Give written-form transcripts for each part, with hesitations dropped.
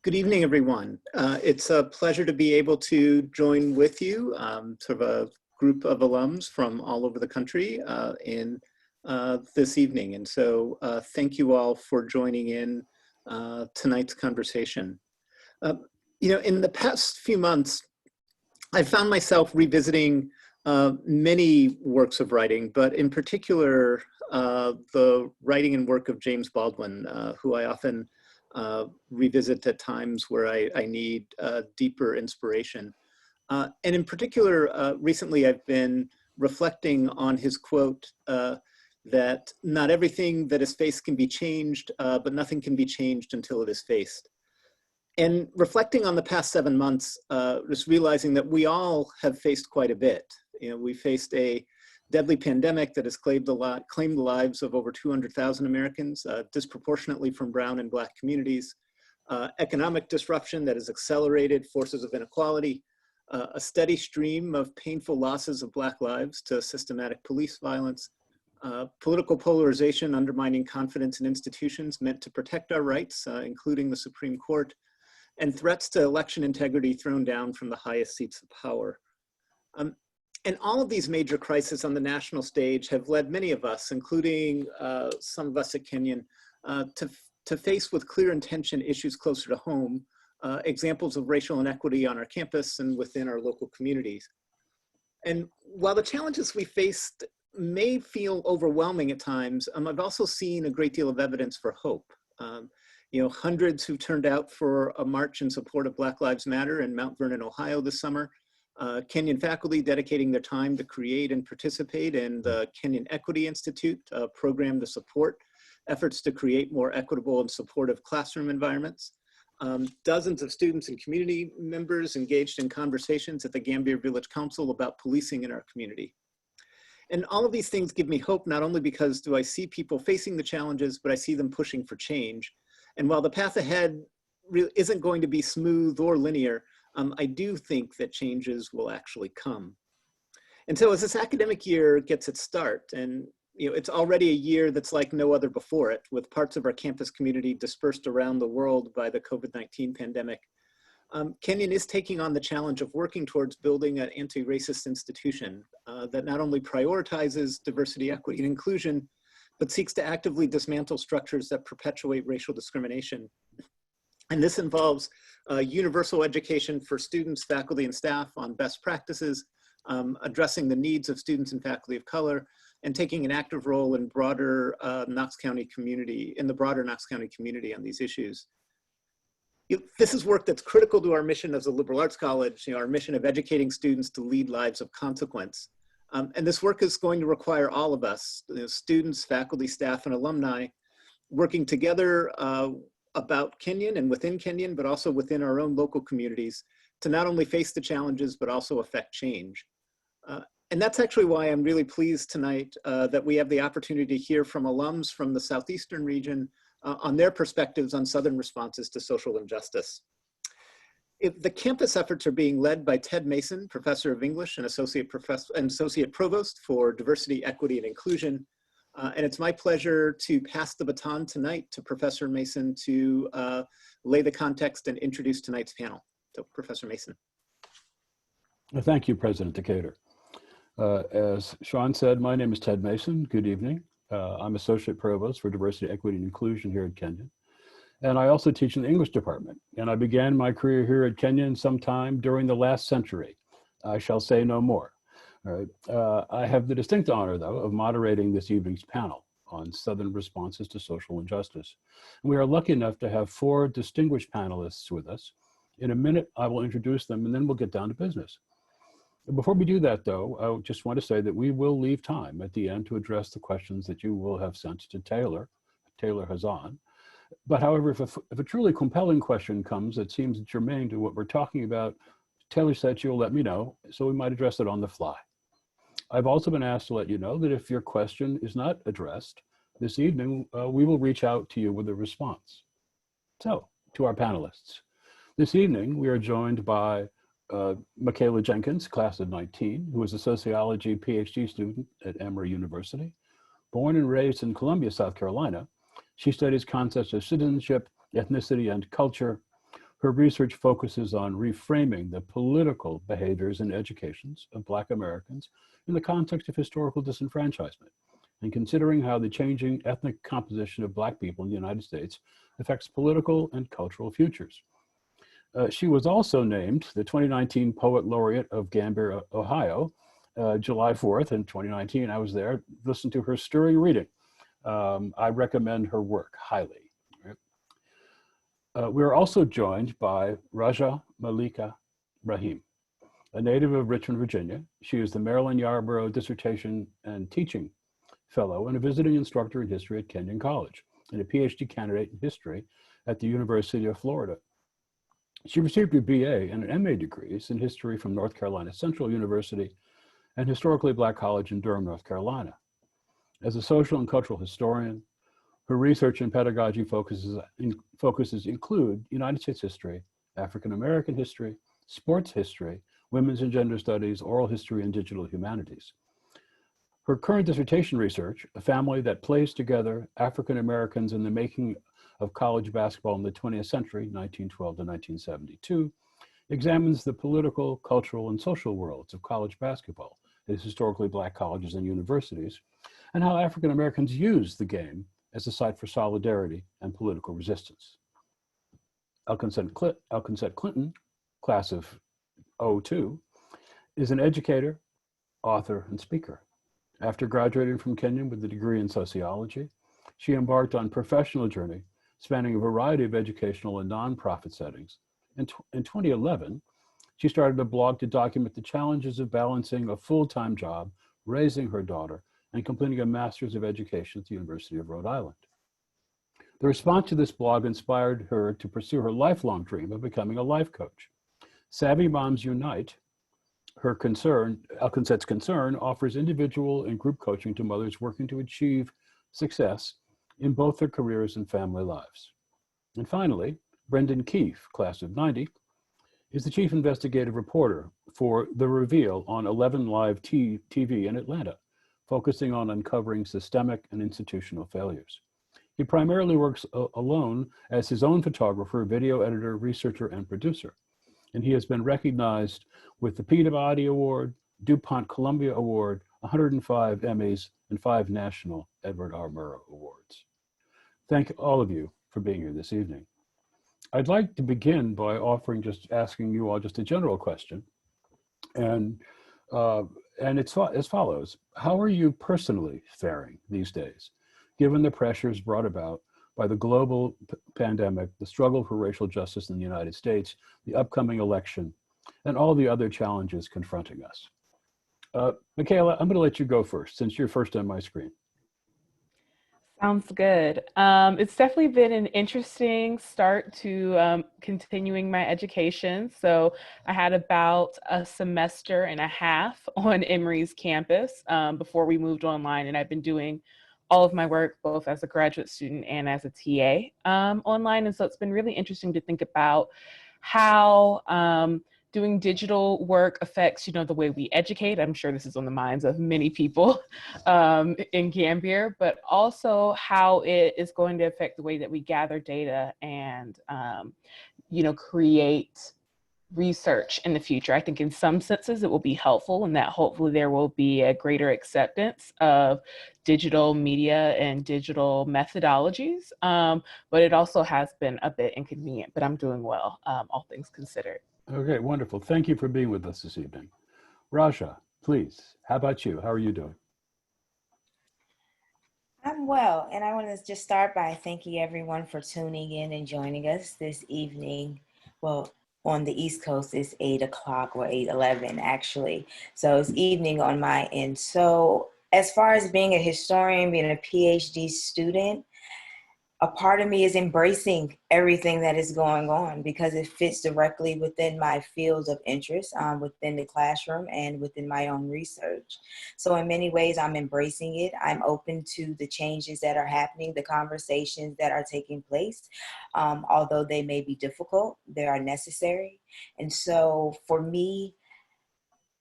Good evening, everyone. It's a pleasure to be able to join with you, sort of a group of alums from all over the country in this evening. And so thank you all for joining in tonight's conversation. In the past few months, I found myself revisiting many works of writing, but in particular, the writing and work of James Baldwin, who I often revisit at times where I need deeper inspiration. And in particular, recently I've been reflecting on his quote that not everything that is faced can be changed, but nothing can be changed until it is faced. And reflecting on the past 7 months, just realizing that we all have faced quite a bit. We faced a deadly pandemic that has claimed the lives of over 200,000 Americans, disproportionately from brown and Black communities, economic disruption that has accelerated forces of inequality, a steady stream of painful losses of Black lives to systematic police violence, political polarization undermining confidence in institutions meant to protect our rights, including the Supreme Court, and threats to election integrity thrown down from the highest seats of power. And all of these major crises on the national stage have led many of us, including some of us at Kenyon, to face with clear intention issues closer to home, examples of racial inequity on our campus and within our local communities. And while the challenges we faced may feel overwhelming at times, I've also seen a great deal of evidence for hope. Hundreds who turned out for a march in support of Black Lives Matter in Mount Vernon, Ohio this summer, Kenyon faculty dedicating their time to create and participate in the Kenyon Equity Institute, a program to support efforts to create more equitable and supportive classroom environments. Dozens of students and community members engaged in conversations at the Gambier Village Council about policing in our community. And all of these things give me hope, not only because do I see people facing the challenges, but I see them pushing for change. And while the path ahead isn't going to be smooth or linear, I do think that changes will actually come. And so as this academic year gets its start, and it's already a year that's like no other before it, with parts of our campus community dispersed around the world by the COVID-19 pandemic, Kenyon is taking on the challenge of working towards building an anti-racist institution that not only prioritizes diversity, equity, and inclusion, but seeks to actively dismantle structures that perpetuate racial discrimination. And this involves universal education for students, faculty, and staff on best practices, addressing the needs of students and faculty of color, and taking an active role in broader Knox County community, in the broader Knox County community on these issues. This is work that's critical to our mission as a liberal arts college, our mission of educating students to lead lives of consequence. And this work is going to require all of us, students, faculty, staff, and alumni, working together about Kenyon and within Kenyon, but also within our own local communities to not only face the challenges, but also affect change. And that's actually why I'm really pleased tonight that we have the opportunity to hear from alums from the Southeastern region on their perspectives on Southern responses to social injustice. The campus efforts are being led by Ted Mason, Professor of English and Associate Provost for Diversity, Equity, and Inclusion. And it's my pleasure to pass the baton tonight to Professor Mason to lay the context and introduce tonight's panel. So Professor Mason. Thank you, President Decatur. As Sean said, my name is Ted Mason. Good evening. I'm Associate Provost for Diversity, Equity, and Inclusion here at Kenyon. And I also teach in the English department. And I began my career here at Kenyon sometime during the last century. I shall say no more. All right. I have the distinct honor, though, of moderating this evening's panel on Southern responses to social injustice. And we are lucky enough to have 4 distinguished panelists with us. In a minute, I will introduce them, and then we'll get down to business. Before we do that, though, I just want to say that we will leave time at the end to address the questions that you will have sent to Taylor Hazan. But however, if a truly compelling question comes that seems germane to what we're talking about, Taylor said she'll let me know, so we might address it on the fly. I've also been asked to let you know that if your question is not addressed this evening, we will reach out to you with a response. So, to our panelists. This evening, we are joined by Michaela Jenkins, class of 19, who is a sociology PhD student at Emory University. Born and raised in Columbia, South Carolina, she studies concepts of citizenship, ethnicity, and culture. Her research focuses on reframing the political behaviors and educations of Black Americans in the context of historical disenfranchisement, and considering how the changing ethnic composition of Black people in the United States affects political and cultural futures. She was also named the 2019 Poet Laureate of Gambier, Ohio, July 4th in 2019. I was there, listened to her stirring reading. I recommend her work highly. We are also joined by Raja Malika Rahim, a native of Richmond, Virginia. She is the Maryland Yarborough Dissertation and Teaching Fellow and a visiting instructor in history at Kenyon College and a PhD candidate in history at the University of Florida. She received a BA and an MA degrees in history from North Carolina Central University and Historically Black College in Durham, North Carolina. As a social and cultural historian, her research and pedagogy focuses include United States history, African American history, sports history, women's and gender studies, oral history, and digital humanities. Her current dissertation research, A Family That Plays Together African Americans in the Making of College Basketball in the 20th Century, 1912 to 1972, examines the political, cultural, and social worlds of college basketball at historically Black colleges and universities, and how African Americans use the game as a site for solidarity and political resistance. Elkinsette Clinton, class of '02, is an educator, author, and speaker. After graduating from Kenyon with a degree in sociology, she embarked on a professional journey spanning a variety of educational and nonprofit settings. In 2011, she started a blog to document the challenges of balancing a full-time job, raising her daughter, and completing a Master's of Education at the University of Rhode Island. The response to this blog inspired her to pursue her lifelong dream of becoming a life coach. Savvy Moms Unite, Elkinsette's concern, offers individual and group coaching to mothers working to achieve success in both their careers and family lives. And finally, Brenden Keefe, class of '90, is the chief investigative reporter for The Reveal on 11 Live TV in Atlanta, focusing on uncovering systemic and institutional failures. He primarily works alone as his own photographer, video editor, researcher, and producer. And he has been recognized with the Peabody Award, DuPont Columbia Award, 105 Emmys, and 5 National Edward R. Murrow Awards. Thank all of you for being here this evening. I'd like to begin by asking you all just a general question. And it's as follows. How are you personally faring these days, given the pressures brought about by the global pandemic, the struggle for racial justice in the United States, the upcoming election, and all the other challenges confronting us? Michaela, I'm going to let you go first, since you're first on my screen. Sounds good. It's definitely been an interesting start to continuing my education. So I had about a semester and a half on Emory's campus before we moved online, and I've been doing all of my work both as a graduate student and as a TA online. And so it's been really interesting to think about how doing digital work affects, the way we educate. I'm sure this is on the minds of many people in Gambier, but also how it is going to affect the way that we gather data and, create research in the future. I think in some senses it will be helpful, and that hopefully there will be a greater acceptance of digital media and digital methodologies. But it also has been a bit inconvenient, but I'm doing well, all things considered. Okay, wonderful. Thank you for being with us this evening. Raja, please, how about you? How are you doing? I'm well, and I want to just start by thanking everyone for tuning in and joining us this evening. Well, on the East Coast, it's 8 o'clock or 8:11 actually. So it's evening on my end. So as far as being a historian, being a PhD student, a part of me is embracing everything that is going on because it fits directly within my fields of interest, within the classroom and within my own research. So in many ways, I'm embracing it. I'm open to the changes that are happening, the conversations that are taking place. Although they may be difficult, they are necessary. And so for me,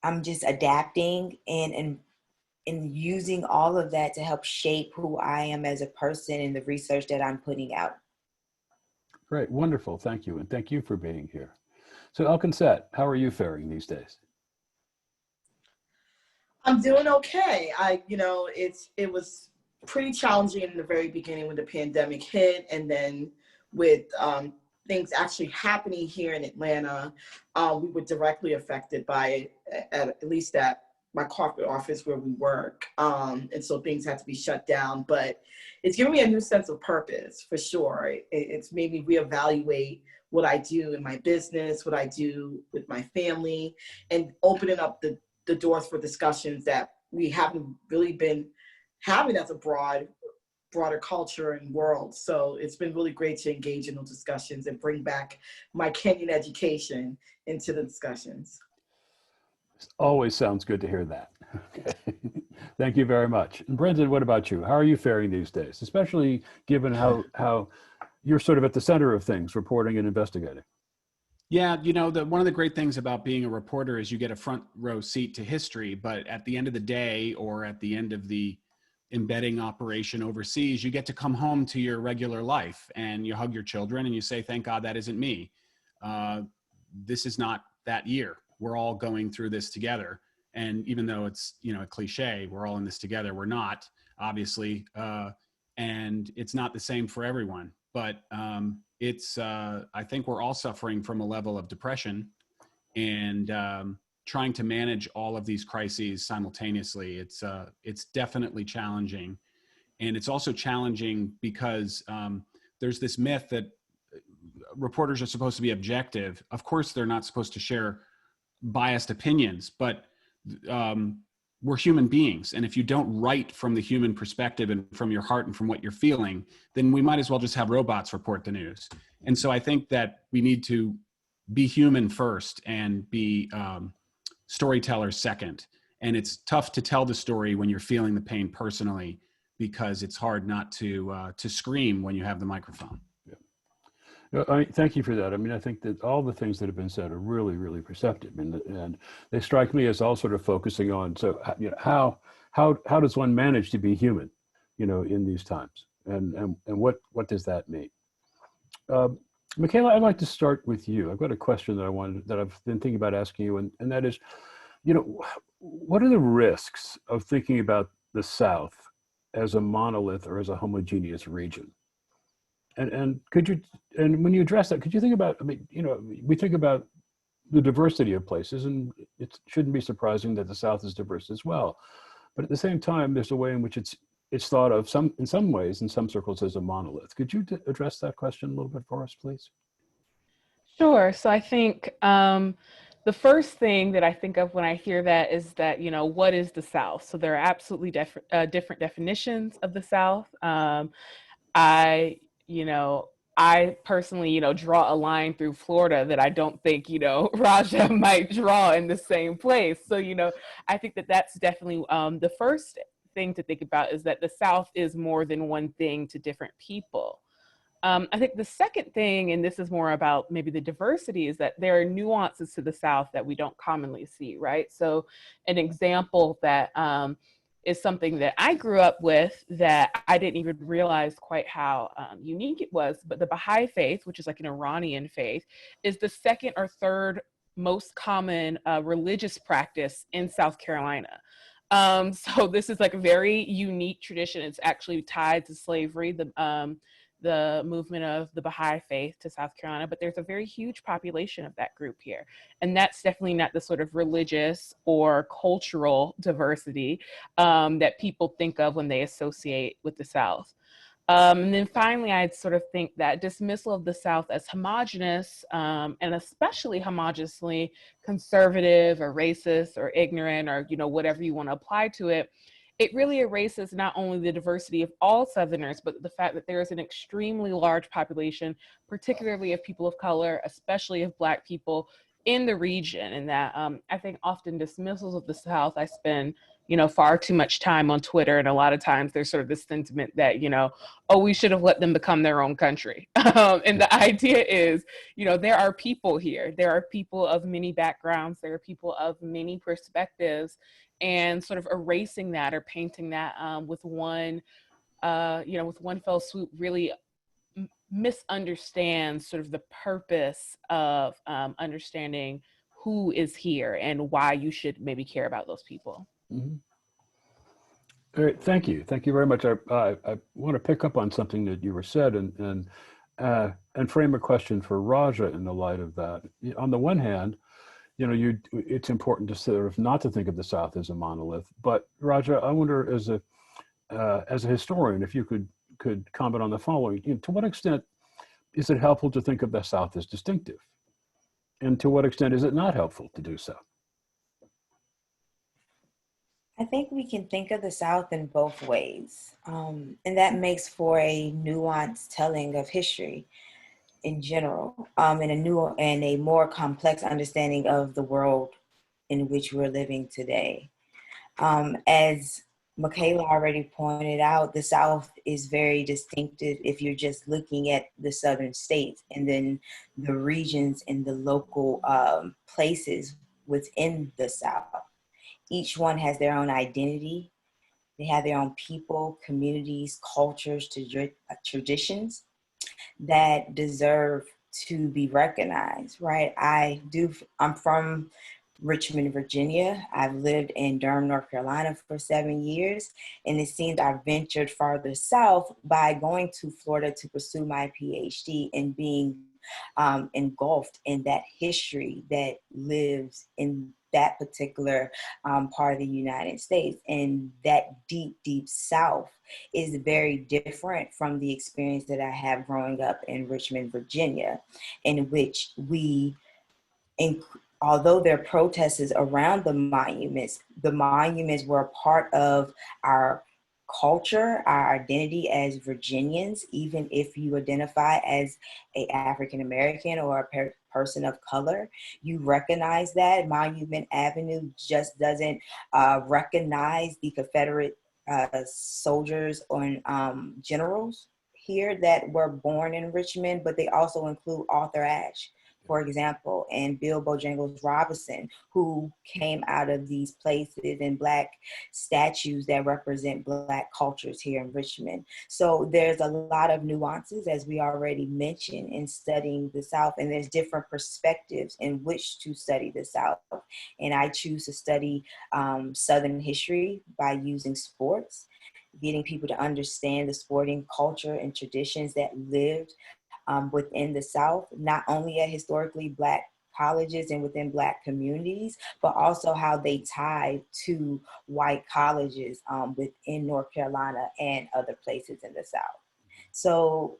I'm just adapting and using all of that to help shape who I am as a person and the research that I'm putting out. Great, wonderful, thank you. And thank you for being here. So Elkinsette, how are you faring these days? I'm doing okay. It was pretty challenging in the very beginning when the pandemic hit, and then with things actually happening here in Atlanta, we were directly affected by it, at least at my corporate office where we work. And so things had to be shut down, but it's given me a new sense of purpose for sure. It's made me reevaluate what I do in my business, what I do with my family, and opening up the doors for discussions that we haven't really been having as a broader culture and world. So it's been really great to engage in those discussions and bring back my Kenyon education into the discussions. Always sounds good to hear that. Okay. Thank you very much. And Brenden, what about you? How are you faring these days, especially given how you're sort of at the center of things, reporting and investigating? Yeah, one of the great things about being a reporter is you get a front row seat to history, but at the end of the day, or at the end of the embedding operation overseas, you get to come home to your regular life and you hug your children and you say, thank God that isn't me. This is not that year. We're all going through this together. And even though it's, a cliche, we're all in this together, we're not, obviously. And it's not the same for everyone. But I think we're all suffering from a level of depression and trying to manage all of these crises simultaneously. It's definitely challenging. And it's also challenging because there's this myth that reporters are supposed to be objective. Of course, they're not supposed to share biased opinions, but we're human beings. And if you don't write from the human perspective and from your heart and from what you're feeling, then we might as well just have robots report the news. And so I think that we need to be human first and be storytellers second. And it's tough to tell the story when you're feeling the pain personally, because it's hard not to scream when you have the microphone. Thank you for that. I mean, I think that all the things that have been said are really, really perceptive, and they strike me as all sort of focusing on, so how does one manage to be human, in these times, and what does that mean? Michaela, I'd like to start with you. I've got a question that I've been thinking about asking you, and that is, what are the risks of thinking about the South as a monolith or as a homogeneous region? And when you address that, could you think about, we think about the diversity of places, and it shouldn't be surprising that the South is diverse as well. But at the same time, there's a way in which it's thought of in some ways, in some circles, as a monolith. Could you address that question a little bit for us, please? Sure. So I think the first thing that I think of when I hear that is that, what is the South? So there are absolutely different definitions of the South. I personally, draw a line through Florida that I don't think, Raja might draw in the same place. So, I think that that's definitely the first thing to think about, is that the South is more than one thing to different people. I think the second thing, and this is more about maybe the diversity, is that there are nuances to the South that we don't commonly see, right? So an example that is something that I grew up with that I didn't even realize quite how unique it was, but the Baha'i faith, which is like an Iranian faith, is the second or third most common religious practice in South Carolina. So this is like a very unique tradition. It's actually tied to slavery, the movement of the Baha'i faith to South Carolina, but there's a very huge population of that group here. And that's definitely not the sort of religious or cultural diversity that people think of when they associate with the South. And then finally, I'd sort of think that dismissal of the South as homogenous, and especially homogeneously conservative or racist or ignorant, or, whatever you want to apply to it, it really erases not only the diversity of all Southerners, but the fact that there is an extremely large population, particularly of people of color, especially of Black people in the region. And that I think often dismissals of the South, I spend, far too much time on Twitter. And a lot of times there's sort of this sentiment that, we should have let them become their own country. And the idea is, there are people here. There are people of many backgrounds. There are people of many perspectives. And sort of erasing that or painting that with one fell swoop really misunderstands sort of the purpose of understanding who is here and why you should maybe care about those people. Mhm. All right, thank you. Thank you very much. I want to pick up on something that you were said and frame a question for Raja in the light of that. On the one hand, it's important to sort of not to think of the South as a monolith. But Raja, I wonder, as a historian, if you could comment on the following: to what extent is it helpful to think of the South as distinctive, and to what extent is it not helpful to do so? I think we can think of the South in both ways, and that makes for a nuanced telling of history in general, and a more complex understanding of the world in which we're living today. As Michaela already pointed out, the South is very distinctive if you're just looking at the southern states, and then the regions and the local places within the South. Each one has their own identity. They have their own people, communities, cultures, traditions that deserve to be recognized, right? I'm from Richmond, Virginia. I've lived in Durham, North Carolina for 7 years. And it seems I ventured farther south by going to Florida to pursue my PhD and being engulfed in that history that lives in that particular part of the United States. And that deep, deep South is very different from the experience that I have growing up in Richmond, Virginia, in which although there are protests around the monuments were a part of our culture, our identity as Virginians. Even if you identify as an African American or a person of color, you recognize that. Monument Avenue just doesn't recognize the Confederate soldiers and generals here that were born in Richmond, but they also include Arthur Ashe, for example, and Bill Bojangles Robinson, who came out of these places, and Black statues that represent Black cultures here in Richmond. So there's a lot of nuances, as we already mentioned, in studying the South, and there's different perspectives in which to study the South. And I choose to study Southern history by using sports, getting people to understand the sporting culture and traditions that lived within the South, not only at historically Black colleges and within Black communities, but also how they tie to white colleges within North Carolina and other places in the South. So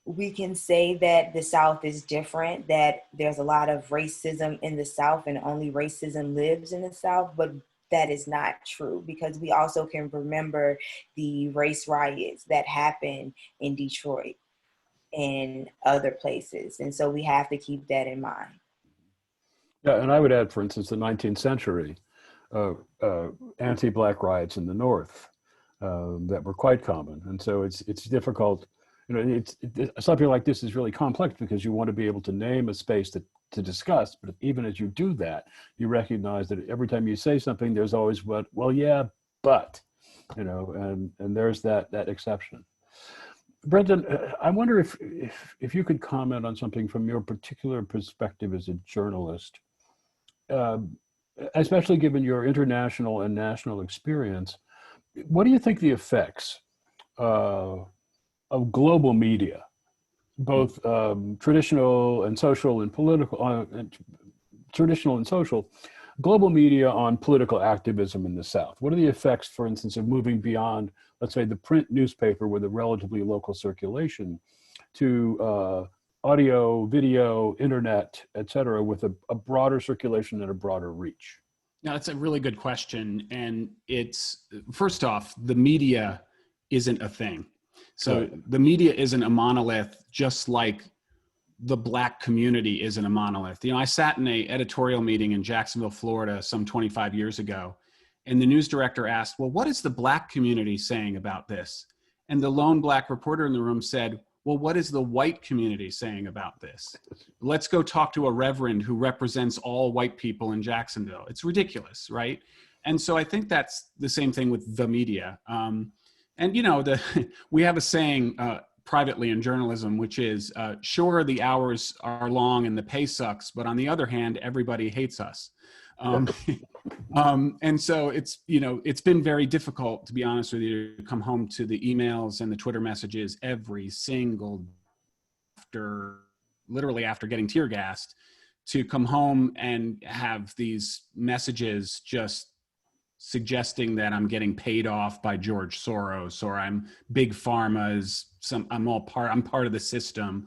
we can say that the South is different, that there's a lot of racism in the South and only racism lives in the South, but that is not true, because we also can remember the race riots that happened in Detroit and other places. And so we have to keep that in mind. Yeah, and I would add, for instance, the 19th century anti-Black riots in the North that were quite common. And so it's difficult, something like this is really complex because you want to be able to name a space to discuss, but even as you do that, you recognize that every time you say something, there's always but, and there's that exception. Brenden, I wonder if you could comment on something from your particular perspective as a journalist, especially given your international and national experience. What do you think the effects of global media, both traditional and social and political, traditional and social, global media on political activism in the South? What are the effects, for instance, of moving beyond, let's say, the print newspaper with a relatively local circulation to audio, video, internet, et cetera, with a broader circulation and a broader reach? Now, that's a really good question. And it's, first off, the media isn't a thing. So the media isn't a monolith, just like the Black community isn't a monolith. I sat in an editorial meeting in Jacksonville, Florida, some 25 years ago, and the news director asked, well, what is the Black community saying about this? And the lone Black reporter in the room said, well, what is the white community saying about this? Let's go talk to a reverend who represents all white people in Jacksonville. It's ridiculous, right? And so I think that's the same thing with the media. And we have a saying, privately in journalism, which is, sure, the hours are long and the pay sucks, but on the other hand, everybody hates us. And so it's been very difficult, to be honest with you, to come home to the emails and the Twitter messages every single literally after getting tear gassed, to come home and have these messages just suggesting that I'm getting paid off by George Soros, or I'm big pharma, I'm part of the system.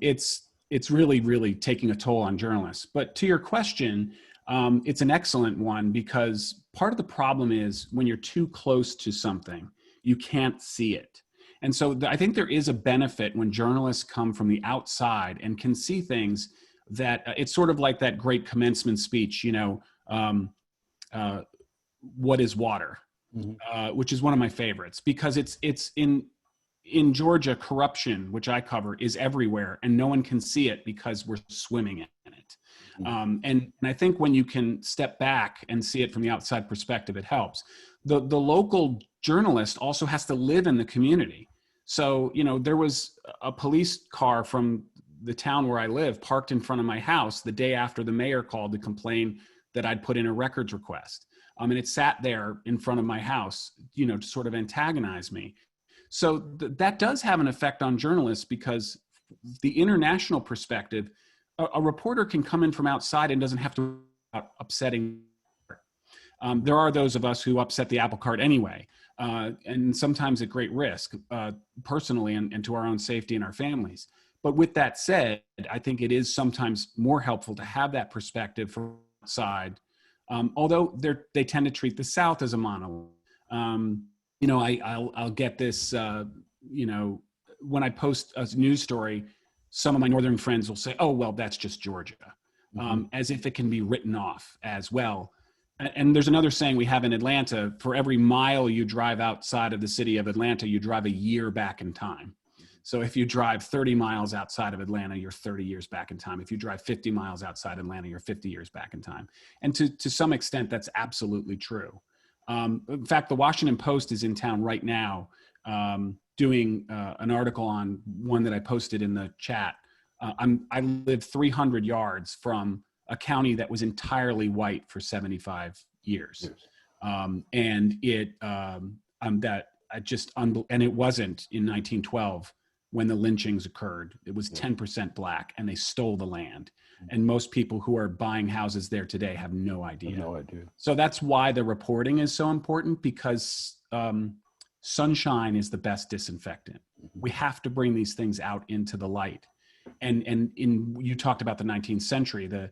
It's really, really taking a toll on journalists. But to your question, it's an excellent one, because part of the problem is when you're too close to something, you can't see it. And so I think there is a benefit when journalists come from the outside and can see things that it's sort of like that great commencement speech, what is water, which is one of my favorites, because it's in Georgia, corruption, which I cover, is everywhere, and no one can see it because we're swimming in it. And I think when you can step back and see it from the outside perspective, it helps. The local journalist also has to live in the community. So, there was a police car from the town where I live parked in front of my house the day after the mayor called to complain that I'd put in a records request. And it sat there in front of my house, to sort of antagonize me. So that does have an effect on journalists, because the international perspective, a reporter can come in from outside and doesn't have to upsetting. There are those of us who upset the apple cart anyway, and sometimes at great risk, personally and to our own safety and our families. But with that said, I think it is sometimes more helpful to have that perspective from outside, although they tend to treat the South as a monolith. I'll get this, when I post a news story, some of my northern friends will say, oh, well, that's just Georgia, as if it can be written off as well. And there's another saying we have in Atlanta: for every mile you drive outside of the city of Atlanta, you drive a year back in time. So if you drive 30 miles outside of Atlanta, you're 30 years back in time. If you drive 50 miles outside Atlanta, you're 50 years back in time. And to some extent, that's absolutely true. In fact, the Washington Post is in town right now doing an article on one that I posted in the chat. I live 300 yards from a county that was entirely white for 75 years. And it wasn't in 1912 when the lynchings occurred. It was 10% black, and they stole the land. And most people who are buying houses there today have no idea. No idea. So that's why the reporting is so important, because sunshine is the best disinfectant. We have to bring these things out into the light. And you talked about the 19th century, the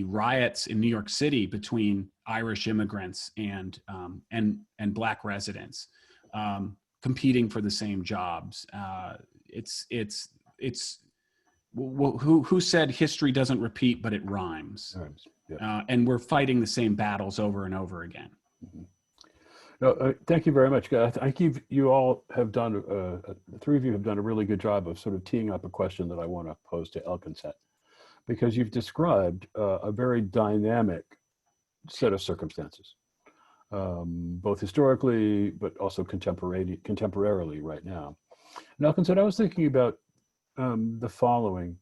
riots in New York City between Irish immigrants and black residents, competing for the same jobs. Who said history doesn't repeat, but it rhymes? Yeah. And we're fighting the same battles over and over again. No, thank you very much. I think you all have done, the three of you have done a really good job of sort of teeing up a question that I want to pose to Elkinsette, because you've described a very dynamic set of circumstances, both historically, but also contemporarily right now. And Elkinsette, I was thinking about the following.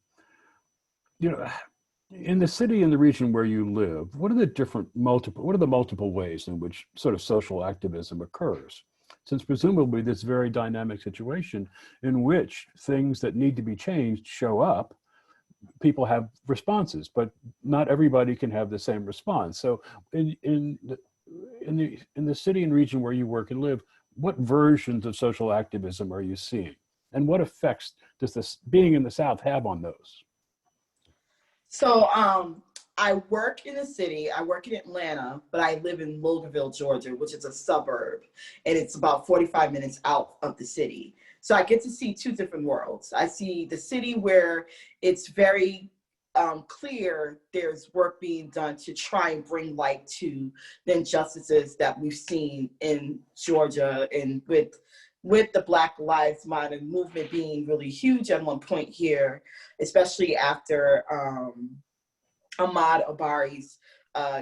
In the city and the region where you live, what are the multiple ways in which sort of social activism occurs? Since presumably this very dynamic situation in which things that need to be changed show up, people have responses, but not everybody can have the same response. So in the city and region where you work and live, what versions of social activism are you seeing? And what effects does this being in the South have on those? So I work in the city, I work in Atlanta, but I live in Loganville, Georgia, which is a suburb, and it's about 45 minutes out of the city. So I get to see two different worlds. I see the city where it's very clear there's work being done to try and bring light to the injustices that we've seen in Georgia, and with the Black Lives Matter movement being really huge at one point here, especially after Ahmaud Arbery's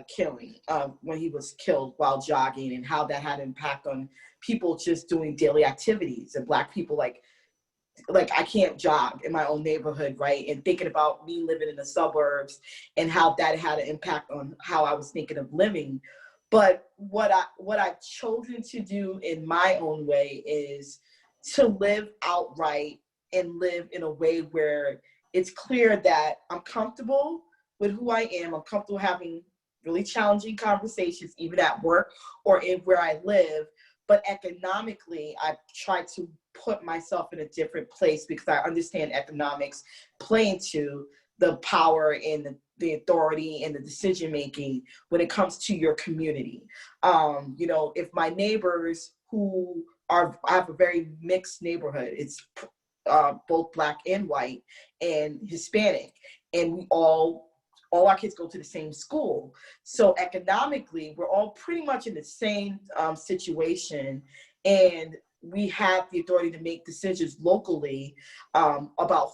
killing, when he was killed while jogging, and how that had impact on people just doing daily activities, and Black people like I can't jog in my own neighborhood, right? And thinking about me living in the suburbs and how that had an impact on how I was thinking of living. But what I've chosen to do in my own way is to live outright and live in a way where it's clear that I'm comfortable with who I am. I'm comfortable having really challenging conversations, even at work or in where I live. But economically, I try to put myself in a different place because I understand economics play into the power and the authority and the decision making when it comes to your community. You know, if my neighbors who I have a very mixed neighborhood. It's both Black and white and Hispanic, and we all our kids go to the same school. So economically, we're all pretty much in the same situation, and we have the authority to make decisions locally about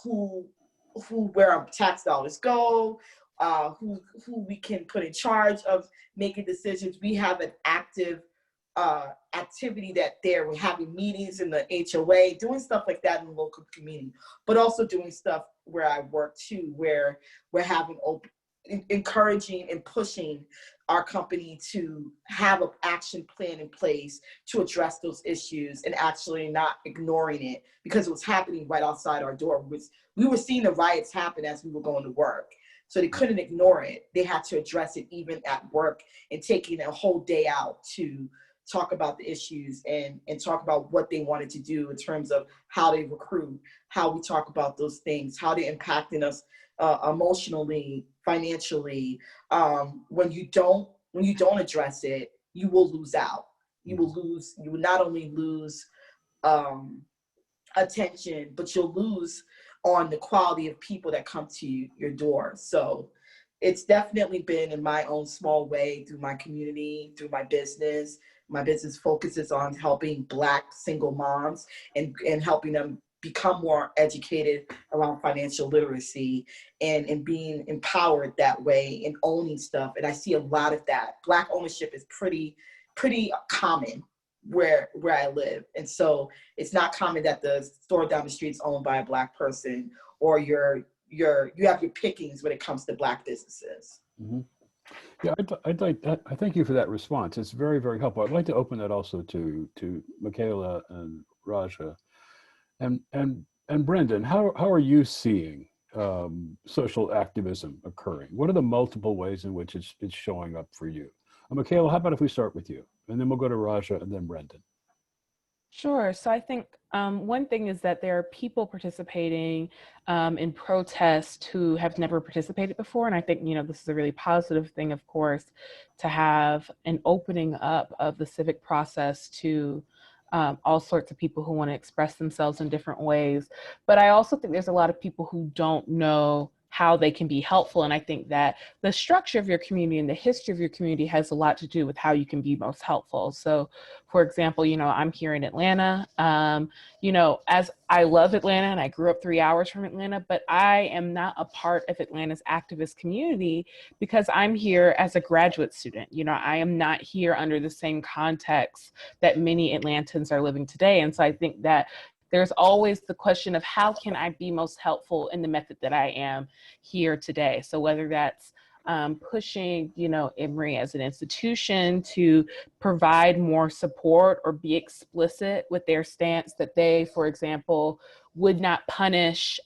where our tax dollars go, who we can put in charge of making decisions. We have an active activity that we're having meetings in the HOA, doing stuff like that in the local community, but also doing stuff where I work too, where we're having encouraging and pushing our company to have an action plan in place to address those issues and actually not ignoring it because it was happening right outside our door. We were seeing the riots happen as we were going to work. So they couldn't ignore it. They had to address it even at work and taking a whole day out to talk about the issues and talk about what they wanted to do in terms of how they recruit, how we talk about those things, how they're impacting us emotionally, financially. When you don't address it, you will lose out. You will not only lose attention, but you'll lose on the quality of people that come to your door. So it's definitely been in my own small way through my community, through my business. My business focuses on helping Black single moms and helping them become more educated around financial literacy and being empowered that way and owning stuff. And I see a lot of that. Black ownership is pretty common where I live. And so it's not common that the store down the street is owned by a Black person, or you have your pickings when it comes to Black businesses. Mm-hmm. Yeah, I thank you for that response. It's very, very helpful. I'd like to open that also to Michaela and Raja. And Brenden, how are you seeing social activism occurring? What are the multiple ways in which it's showing up for you? Michaela, how about if we start with you, and then we'll go to Raja and then Brenden. Sure. So I think one thing is that there are people participating in protest who have never participated before. And I think, this is a really positive thing, of course, to have an opening up of the civic process to all sorts of people who want to express themselves in different ways. But I also think there's a lot of people who don't know how they can be helpful. And I think that the structure of your community and the history of your community has a lot to do with how you can be most helpful. So for example, I'm here in Atlanta, as I love Atlanta and I grew up 3 hours from Atlanta, but I am not a part of Atlanta's activist community because I'm here as a graduate student. I am not here under the same context that many Atlantans are living today. And so I think that there's always the question of how can I be most helpful in the method that I am here today. So whether that's pushing, Emory as an institution to provide more support or be explicit with their stance that they, for example, would not punish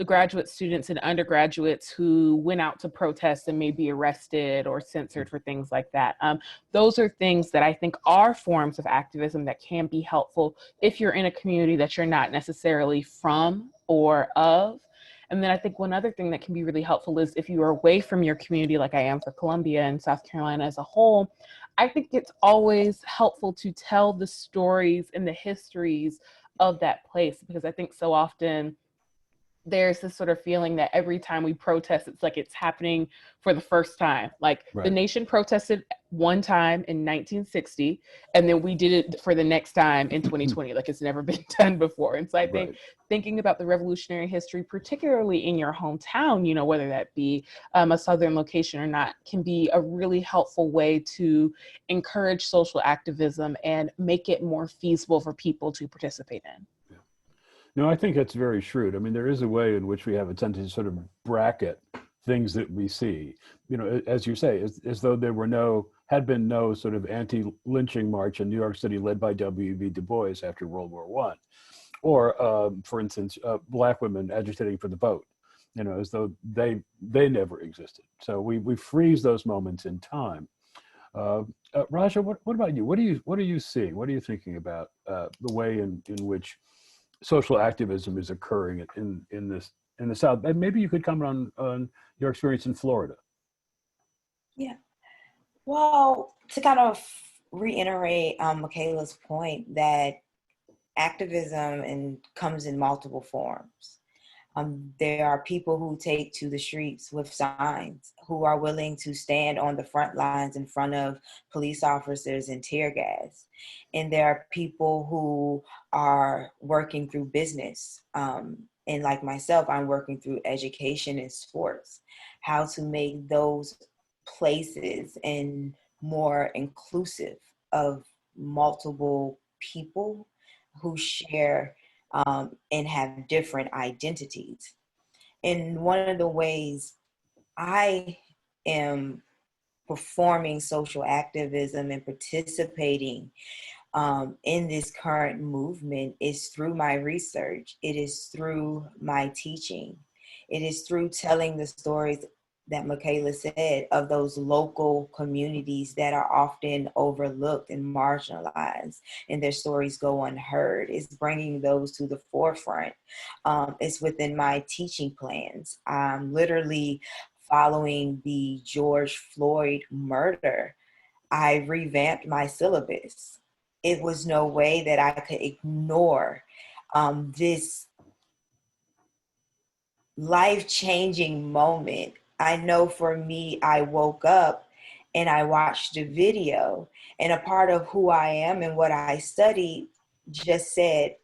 graduate students and undergraduates who went out to protest and may be arrested or censored for things like that. Those are things that I think are forms of activism that can be helpful if you're in a community that you're not necessarily from or of. And then I think one other thing that can be really helpful is if you are away from your community, like I am for Columbia and South Carolina as a whole, I think it's always helpful to tell the stories and the histories of that place, because I think so often there's this sort of feeling that every time we protest, it's like it's happening for the first time. Like the Right. nation protested one time in 1960, and then we did it for the next time in 2020. Like it's never been done before. And so I think Right. thinking about the revolutionary history, particularly in your hometown, you know, whether that be a Southern location or not, can be a really helpful way to encourage social activism and make it more feasible for people to participate in. No, I think that's very shrewd. I mean, there is a way in which we have a tendency to sort of bracket things that we see, you know, as you say, as though there were had been no sort of anti-lynching march in New York City led by W.B. Du Bois after World War I, or for instance, Black women agitating for the vote, you know, as though they never existed. So we freeze those moments in time. Raja, what about you? What are you seeing? What are you thinking about the way in which social activism is occurring in the South? And maybe you could comment on your experience in Florida. Yeah. Well, to kind of reiterate Michaela's point that activism comes in multiple forms. There are people who take to the streets with signs, who are willing to stand on the front lines in front of police officers and tear gas. And there are people who are working through business. And like myself, I'm working through education and sports, how to make those places and more inclusive of multiple people who share and have different identities. And one of the ways I am performing social activism and participating in this current movement is through my research. It is through my teaching. It is through telling the stories that Michaela said of those local communities that are often overlooked and marginalized, and their stories go unheard. It's bringing those to the forefront. It's within my teaching plans. I'm literally following the George Floyd murder. I revamped my syllabus. It was no way that I could ignore this life-changing moment. I know for me, I woke up and I watched a video, and a part of who I am and what I studied just said,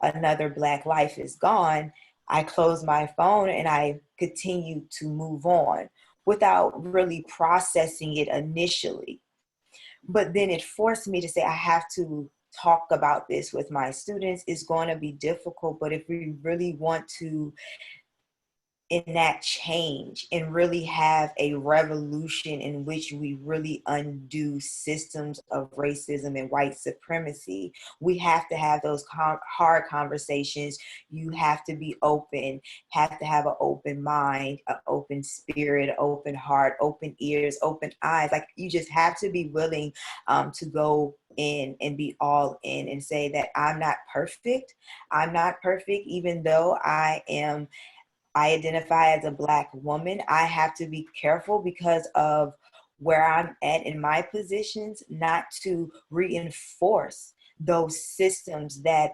another Black life is gone. I closed my phone and I continued to move on without really processing it initially. But then it forced me to say, I have to talk about this with my students. It's going to be difficult, but if we really want to enact change and really have a revolution in which we really undo systems of racism and white supremacy, we have to have those hard conversations. You have to be open, have to have an open mind, an open spirit, an open heart, open ears, open eyes. Like you just have to be willing to go in and be all in and say that I'm not perfect. I'm not perfect, even though I identify as a Black woman. I have to be careful because of where I'm at in my positions, not to reinforce those systems that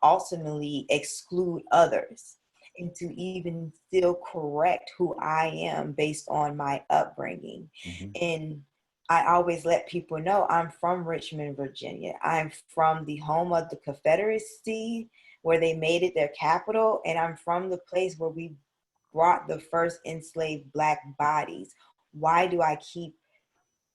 ultimately exclude others, and to even still correct who I am based on my upbringing. Mm-hmm. And I always let people know I'm from Richmond, Virginia. I'm from the home of the Confederacy, where they made it their capital. And I'm from the place where we brought the first enslaved Black bodies. Why do I keep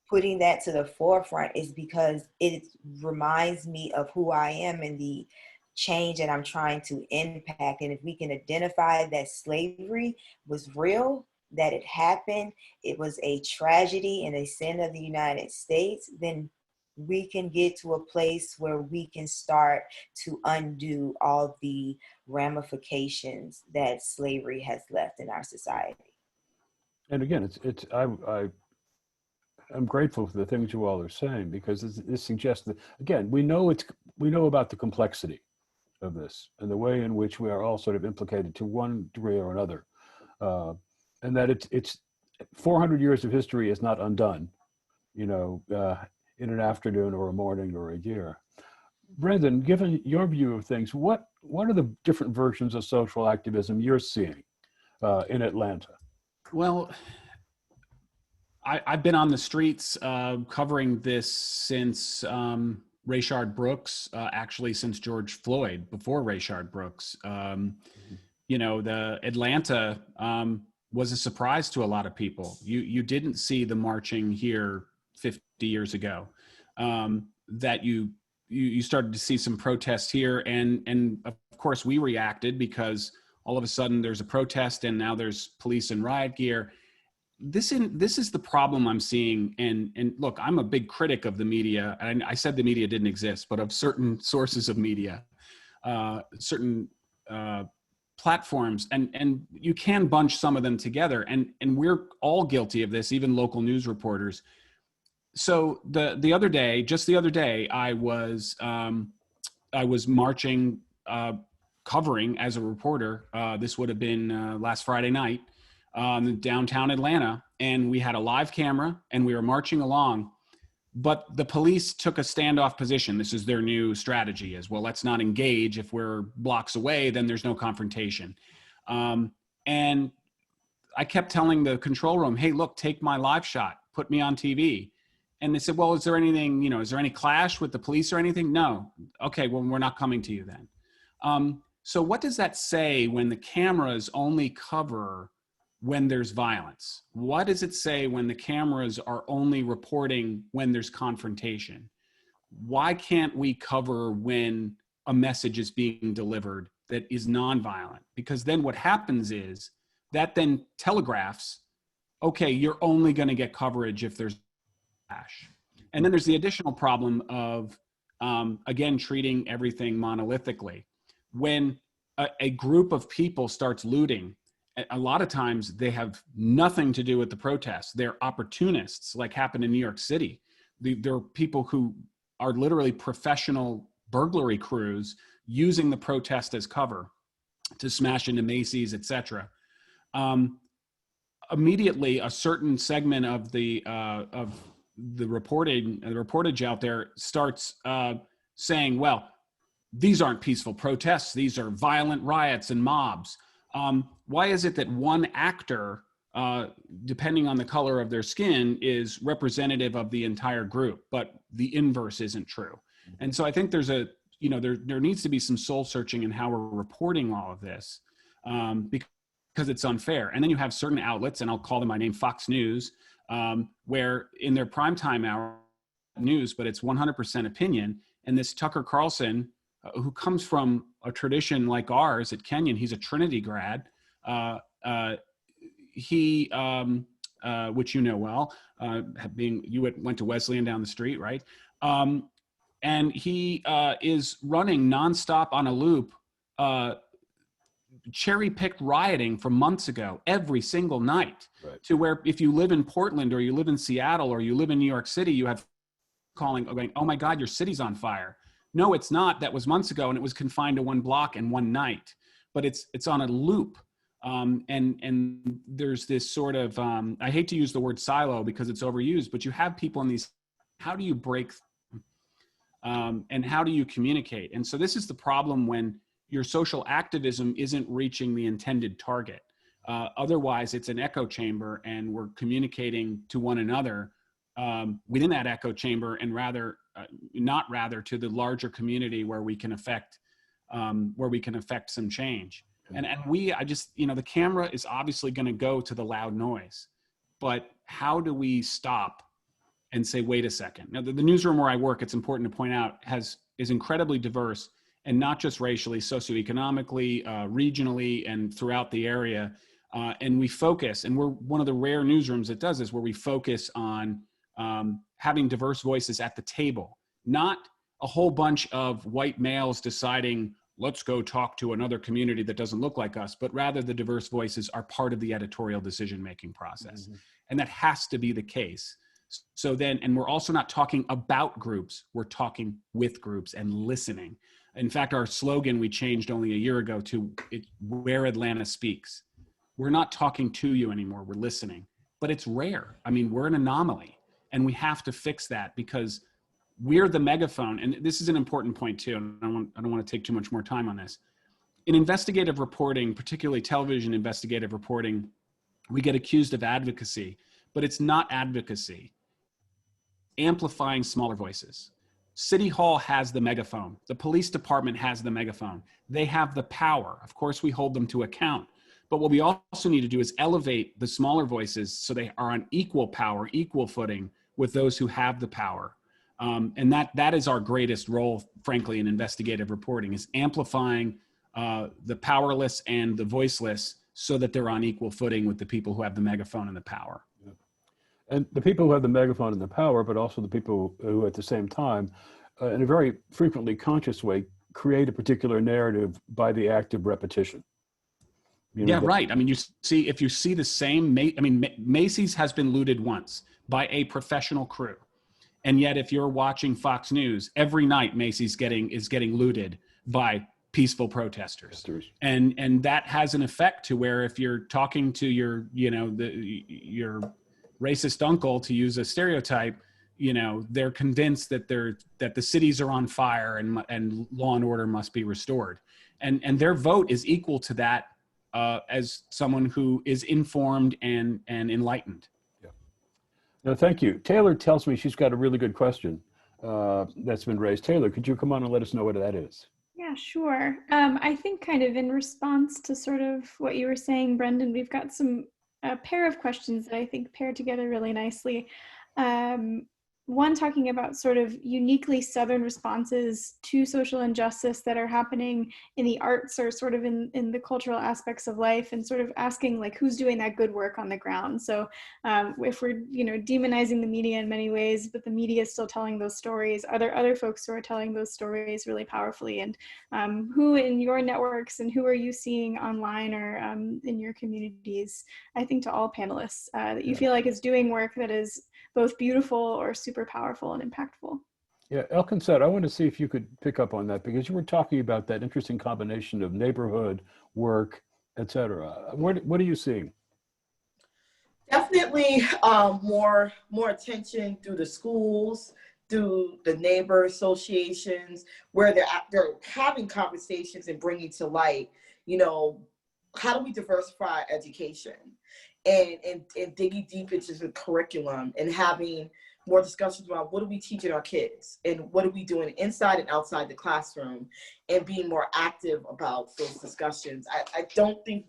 putting that to the forefront? Is because it reminds me of who I am and the change that I'm trying to impact. And if we can identify that slavery was real, that it happened, it was a tragedy and a sin of the United States, then we can get to a place where we can start to undo all the ramifications that slavery has left in our society. And again, I'm grateful for the things you all are saying, because this suggests that, again, we know about the complexity of this and the way in which we are all sort of implicated to one degree or another, and that it's 400 years of history is not undone, you know, in an afternoon or a morning or a year. Brenden, given your view of things, what what are the different versions of social activism you're seeing in Atlanta? Well, I've been on the streets covering this since Rayshard Brooks, actually since George Floyd, before Rayshard Brooks. You know, the Atlanta was a surprise to a lot of people. You didn't see the marching here 50 years ago. That you started to see some protests here, and of course we reacted because all of a sudden there's a protest and now there's police in riot gear. This is the problem I'm seeing. And look, I'm a big critic of the media. And I said the media didn't exist, but of certain sources of media, certain platforms, and you can bunch some of them together. And we're all guilty of this, even local news reporters. So the other day, just the other day, I was marching, covering as a reporter. This would have been last Friday night. Downtown Atlanta, and we had a live camera and we were marching along, but the police took a standoff position. This is their new strategy, is, well, let's not engage. If we're blocks away, then there's no confrontation. And I kept telling the control room, hey, look, take my live shot, put me on TV. And they said, well, is there anything, you know, is there any clash with the police or anything? No. Okay, well, we're not coming to you then. So what does that say when the cameras only cover when there's violence? What does it say when the cameras are only reporting when there's confrontation? Why can't we cover when a message is being delivered that is nonviolent? Because then what happens is that then telegraphs, okay, you're only going to get coverage if there's clash. And then there's the additional problem of, again, treating everything monolithically. When a group of people starts looting, a lot of times they have nothing to do with the protests. They're opportunists, like happened in New York City. There are people who are literally professional burglary crews using the protest as cover to smash into Macy's, etc. Immediately, a certain segment of the reportage out there starts saying, well, these aren't peaceful protests. These are violent riots and mobs. Why is it that one actor, depending on the color of their skin, is representative of the entire group, but the inverse isn't true? And so I think there's there needs to be some soul searching in how we're reporting all of this, because it's unfair. And then you have certain outlets, and I'll call them by name, Fox News, where in their primetime hour news, but it's 100% opinion. And this Tucker Carlson, who comes from a tradition like ours at Kenyon, he's a Trinity grad. He, which you know well, you went to Wesleyan down the street, right? And he is running nonstop on a loop, cherry-picked rioting from months ago, every single night, right. To where if you live in Portland or you live in Seattle or you live in New York City, you have going, oh my God, your city's on fire. No, it's not. That was months ago, and it was confined to one block and one night. But it's on a loop, and there's this sort of I hate to use the word silo because it's overused, but you have people in these. How do you break, and how do you communicate? And so this is the problem when your social activism isn't reaching the intended target. Otherwise, it's an echo chamber, and we're communicating to one another within that echo chamber, and not rather to the larger community where we can affect some change. And the camera is obviously going to go to the loud noise, but how do we stop and say, wait a second? Now, the newsroom where I work, it's important to point out, is incredibly diverse, and not just racially, socioeconomically, regionally, and throughout the area. And we focus, and we're one of the rare newsrooms that does this, where we focus on having diverse voices at the table, not a whole bunch of white males deciding, let's go talk to another community that doesn't look like us, but rather the diverse voices are part of the editorial decision-making process. Mm-hmm. And that has to be the case. So then, and we're also not talking about groups, we're talking with groups and listening. In fact, our slogan we changed only a year ago to where Atlanta speaks. We're not talking to you anymore, we're listening. But it's rare. I mean, we're an anomaly, and we have to fix that because we're the megaphone. And this is an important point too, and I don't want to take too much more time on this. in investigative reporting, particularly television investigative reporting, we get accused of advocacy, but it's not advocacy. Amplifying smaller voices. City Hall has the megaphone. The police department has the megaphone. They have the power. Of course, we hold them to account. But what we also need to do is elevate the smaller voices so they are on equal power, equal footing with those who have the power. And that is our greatest role, frankly, in investigative reporting, is amplifying the powerless and the voiceless so that they're on equal footing with the people who have the megaphone and the power. And the people who have the megaphone and the power, but also the people who at the same time, in a very frequently conscious way, create a particular narrative by the act of repetition. You know, yeah, right. I mean, if you see the same, Macy's has been looted once by a professional crew. And yet if you're watching Fox News, every night Macy's is getting looted by peaceful protesters. And that has an effect to where if you're talking to your racist uncle, to use a stereotype, they're convinced that the cities are on fire and law and order must be restored. And their vote is equal to that as someone who is informed and enlightened. Yeah. No, thank you. Taylor tells me she's got a really good question that's been raised. Taylor, could you come on and let us know what that is? Yeah, sure. I think kind of in response to sort of what you were saying, Brenden, we've got a pair of questions that I think pair together really nicely. One talking about sort of uniquely Southern responses to social injustice that are happening in the arts or sort of in the cultural aspects of life, and sort of asking like who's doing that good work on the ground. So if we're demonizing the media in many ways, but the media is still telling those stories, are there other folks who are telling those stories really powerfully? And who in your networks and who are you seeing online or in your communities, I think to all panelists, that you feel like is doing work that is both beautiful or super powerful and impactful? Yeah, Elkinsette, I want to see if you could pick up on that, because you were talking about that interesting combination of neighborhood, work, et cetera. What are you seeing? Definitely more attention through the schools, through the neighbor associations, where they're having conversations and bringing to light, how do we diversify education? And digging deep into the curriculum and having more discussions about what are we teaching our kids and what are we doing inside and outside the classroom, and being more active about those discussions. I don't think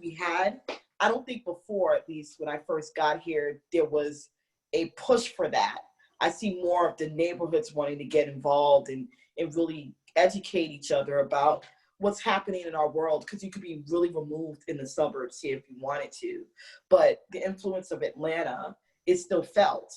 before, at least when I first got here, there was a push for that. I see more of the neighborhoods wanting to get involved and really educate each other about what's happening in our world, because you could be really removed in the suburbs here if you wanted to. But the influence of Atlanta is still felt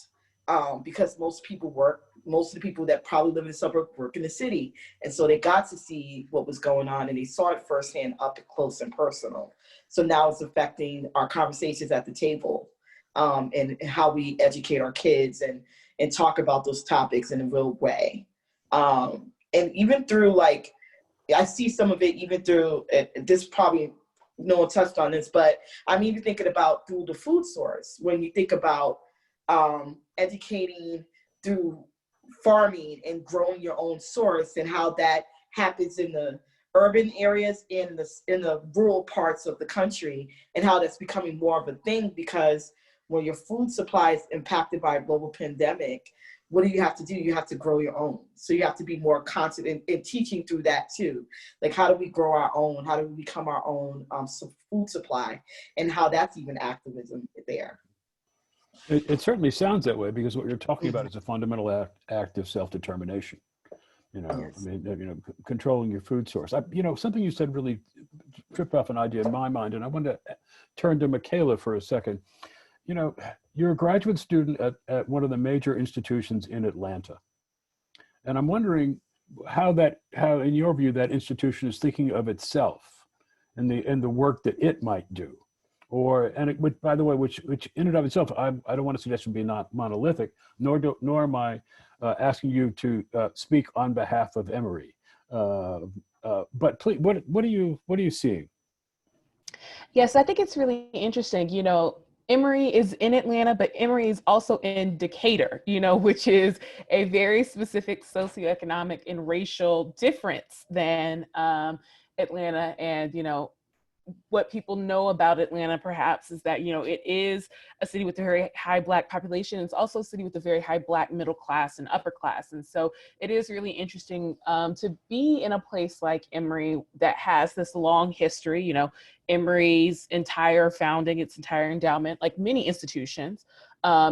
because most of the people that probably live in the suburb work in the city. And so they got to see what was going on and they saw it firsthand, up close and personal. So now it's affecting our conversations at the table and how we educate our kids and talk about those topics in a real way. And even through I see some of it even through, this probably no one touched on this, but I'm even thinking about through the food source. When you think about educating through farming and growing your own source, and how that happens in the urban areas, in the rural parts of the country, and how that's becoming more of a thing, because when your food supply is impacted by a global pandemic, what do you have to do? You have to grow your own. So you have to be more constant in teaching through that too. Like, how do we grow our own? How do we become our own food supply? And how that's even activism there. It certainly sounds that way, because what you're talking about is a fundamental act of self-determination. Yes. Controlling your food source. Something you said really tripped off an idea in my mind, and I want to turn to Michaela for a second. You're a graduate student at one of the major institutions in Atlanta. And I'm wondering how in your view, that institution is thinking of itself and the work that it might do. By the way, which in and of itself, I don't want to suggest would be not monolithic, nor am I asking you to speak on behalf of Emory. But please, what are you seeing? Yes, I think it's really interesting. Emory is in Atlanta, but Emory is also in Decatur, which is a very specific socioeconomic and racial difference than Atlanta, and, you know, what people know about Atlanta perhaps is that, you know, it is a city with a very high Black population. It's also a city with a very high Black middle class and upper class. And so it is really interesting to be in a place like Emory that has this long history. You know, Emory's entire founding, its entire endowment, like many institutions,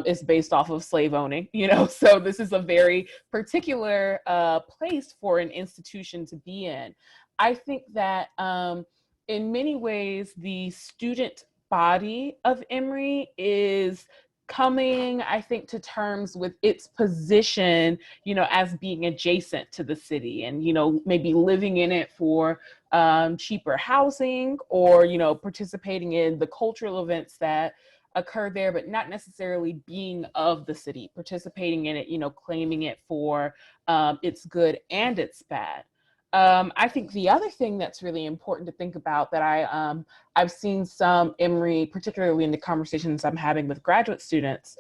is based off of slave owning, you know, so this is a very particular place for an institution to be in. I think that in many ways, the student body of Emory is coming, I think, to terms with its position, you know, as being adjacent to the city and, you know, maybe living in it for cheaper housing or, you know, participating in the cultural events that occur there, but not necessarily being of the city, participating in it, you know, claiming it for its good and its bad. I think the other thing that's really important to think about that I've seen some Emory, particularly in the conversations I'm having with graduate students,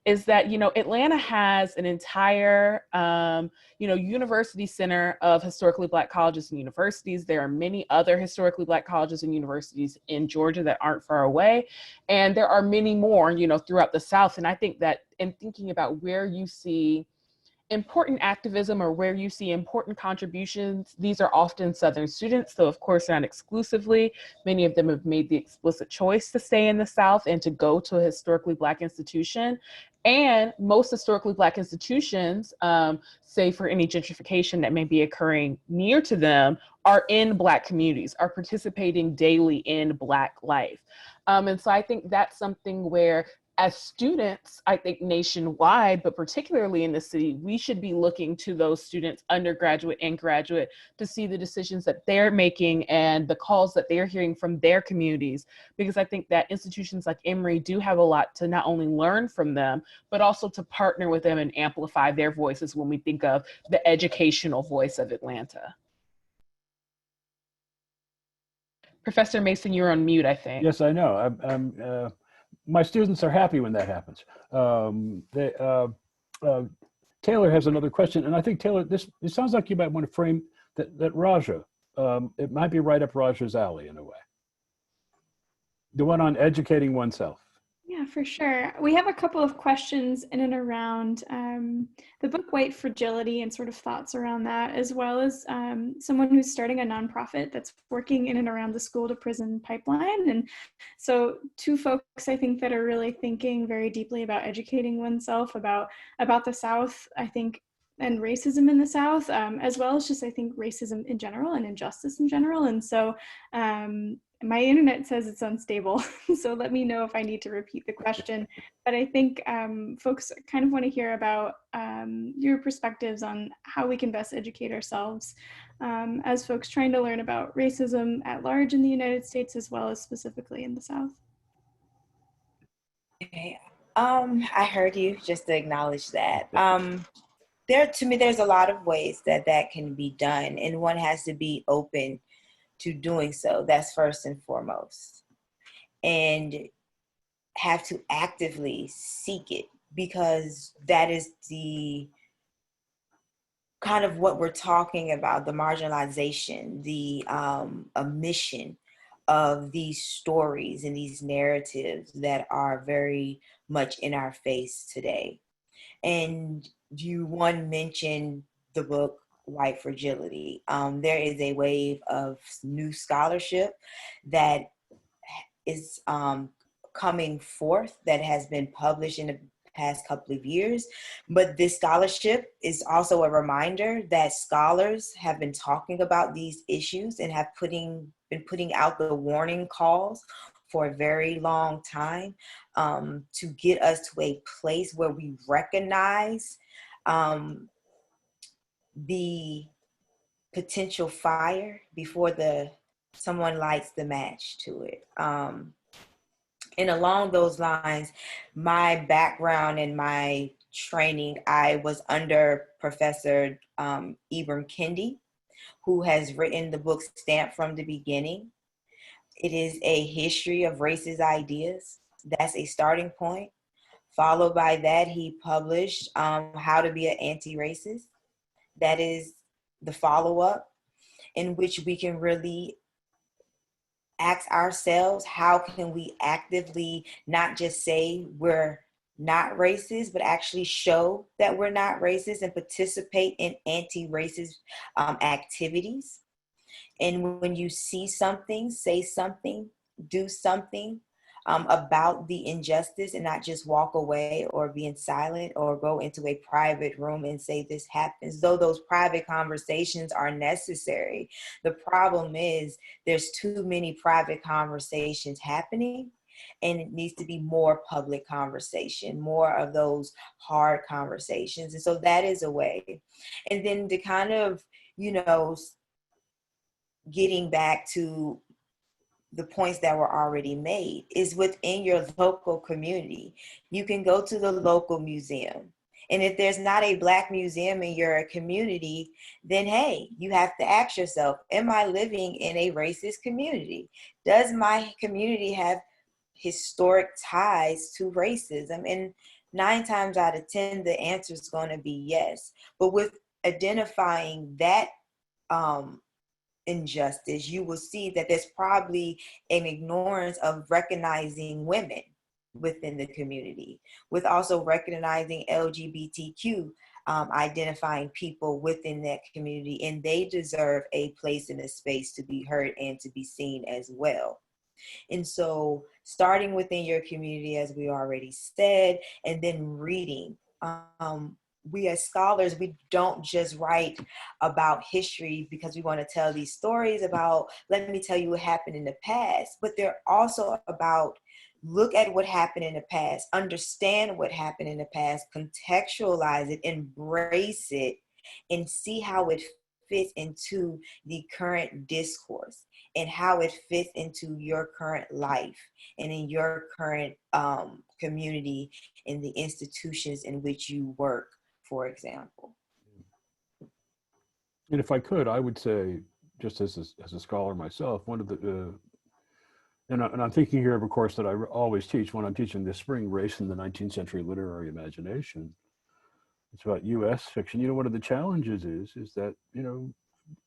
is that, you know, Atlanta has an entire, you know, university center of historically Black colleges and universities. There are many other historically Black colleges and universities in Georgia that aren't far away. And there are many more, you know, throughout the South. And I think that in thinking about where you see important activism or where you see important contributions, these are often Southern students, though of course not exclusively. Many of them have made the explicit choice to stay in the South and to go to a historically Black institution. And most historically Black institutions, say for any gentrification that may be occurring near to them, are in Black communities, are participating daily in Black life. And so I think that's something where as students, I think nationwide, but particularly in the city, we should be looking to those students, undergraduate and graduate, to see the decisions that they're making and the calls that they're hearing from their communities. Because I think that institutions like Emory do have a lot to not only learn from them, but also to partner with them and amplify their voices when we think of the educational voice of Atlanta. Professor Mason, you're on mute, I think. Yes, I know. My students are happy when that happens. Taylor has another question, and I think Taylor, it sounds like you might want to frame that Raja. It might be right up Raja's alley in a way. The one on educating oneself. Yeah, for sure. We have a couple of questions in and around the book White Fragility and sort of thoughts around that, as well as someone who's starting a nonprofit that's working in and around the school to prison pipeline. And so two folks, I think, that are really thinking very deeply about educating oneself about the South, I think, and racism in the South, as well as just, I think, racism in general and injustice in general. And so my internet says it's unstable, so let me know if I need to repeat the question. But I think folks kind of want to hear about your perspectives on how we can best educate ourselves as folks trying to learn about racism at large in the United States, as well as specifically in the South. Okay. I heard you, just to acknowledge that. To me, there's a lot of ways that can be done, and one has to be open to doing so. That's first and foremost, and have to actively seek it, because that is the kind of what we're talking about, the marginalization, the omission of these stories and these narratives that are very much in our face today. And one mentioned the book White Fragility. There is a wave of new scholarship that is coming forth that has been published in the past couple of years. But this scholarship is also a reminder that scholars have been talking about these issues and have been putting out the warning calls for a very long time, to get us to a place where we recognize the potential fire before someone lights the match to it. And along those lines, my background and my training, I was under Professor Ibram Kendi, who has written the book Stamped from the Beginning. It is a history of racist ideas. That's a starting point. Followed by that, he published How to Be an Anti-Racist. That is the follow-up. in which we can really ask ourselves, how can we actively not just say we're not racist, but actually show that we're not racist and participate in anti-racist activities. And when you see something, say something, do something about the injustice, and not just walk away or being silent or go into a private room and say this happens, though those private conversations are necessary. The problem is there's too many private conversations happening, and it needs to be more public conversation, more of those hard conversations. And so that is a way. And then to kind of, getting back to the points that were already made, is within your local community. You can go to the local museum. And if there's not a Black museum in your community, then hey, you have to ask yourself, am I living in a racist community? Does my community have historic ties to racism? And 9 times out of 10, the answer is going to be yes. But with identifying that injustice, you will see that there's probably an ignorance of recognizing women within the community, with also recognizing LGBTQ identifying people within that community, and they deserve a place in a space to be heard and to be seen as well. And so starting within your community, as we already said, and then reading. We as scholars, we don't just write about history because we want to tell these stories about, let me tell you what happened in the past, but they're also about, look at what happened in the past, understand what happened in the past, contextualize it, embrace it, and see how it fits into the current discourse and how it fits into your current life and in your current community, in the institutions in which you work, for example. And if I could, I would say, just as a scholar myself, one of the, and I'm thinking here of a course that I always teach when I'm teaching this spring, Race in the 19th Century Literary Imagination. It's about US fiction. One of the challenges is that,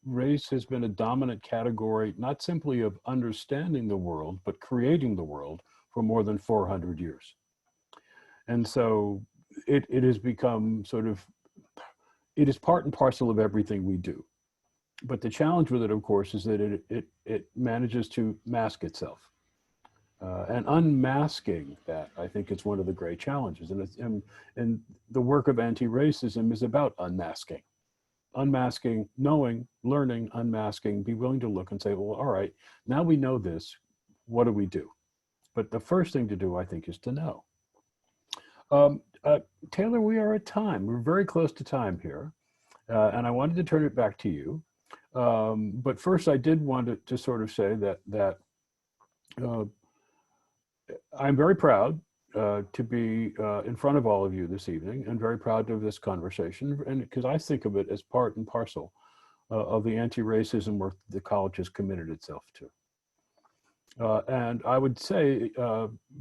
race has been a dominant category, not simply of understanding the world, but creating the world for more than 400 years. And so it has become it is part and parcel of everything we do. But the challenge with it, of course, is that it manages to mask itself. And unmasking that, I think, is one of the great challenges. And the work of anti-racism is about unmasking. Unmasking, knowing, learning, unmasking, be willing to look and say, well, all right, now we know this, what do we do? But the first thing to do, I think, is to know. Taylor, we are at time. We're very close to time here. And I wanted to turn it back to you. But first, I did want to sort of say that I'm very proud to be in front of all of you this evening, and very proud of this conversation, and because I think of it as part and parcel of the anti-racism work the college has committed itself to. And I would say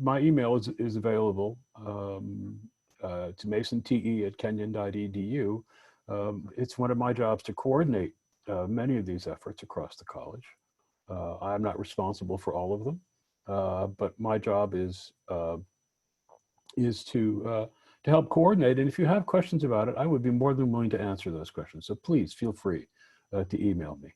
my email is available to masontE@kenyon.edu. It's one of my jobs to coordinate many of these efforts across the college. I'm not responsible for all of them, but my job is to help coordinate. And if you have questions about it, I would be more than willing to answer those questions. So please feel free to email me.